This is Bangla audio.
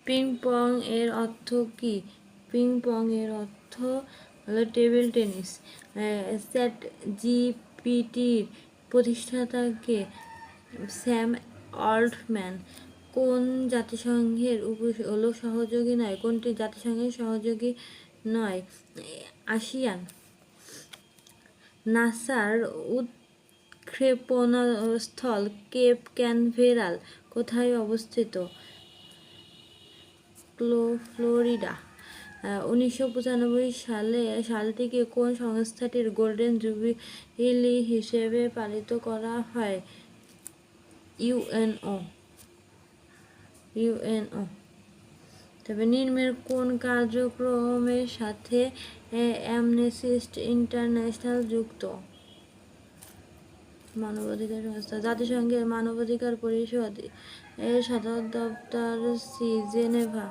পিং পং এর অর্থ কি? পিং পং এর অর্থ হলো টেবিল টেনিস। চ্যাট জিপিটির প্রতিষ্ঠাতাকে স্যাম অল্টম্যান কোন জাতিসংঘের হলো সহযোগী নয়? কোনটি জাতিসংঘের সহযোগী নয়? আসিয়ান। নাসার উৎক্ষেপণস্থল কেপ ক্যানাভেরাল কোথায় অবস্থিত? ফ্লোরিডা। 1995 সালটিকে কোন সংস্থাটির গোল্ডেন জুবিলি হিসেবে পালিত করা হয়? ইউএনও। তবে নিম্নের কোন কার্যক্রমের সাথে অ্যামনেস্টি ইন্টারন্যাশনাল যুক্ত? মানবাধিকার সংস্থা। জাতিসংঘের মানবাধিকার পরিষদ এর সদর দপ্তর জেনেভা।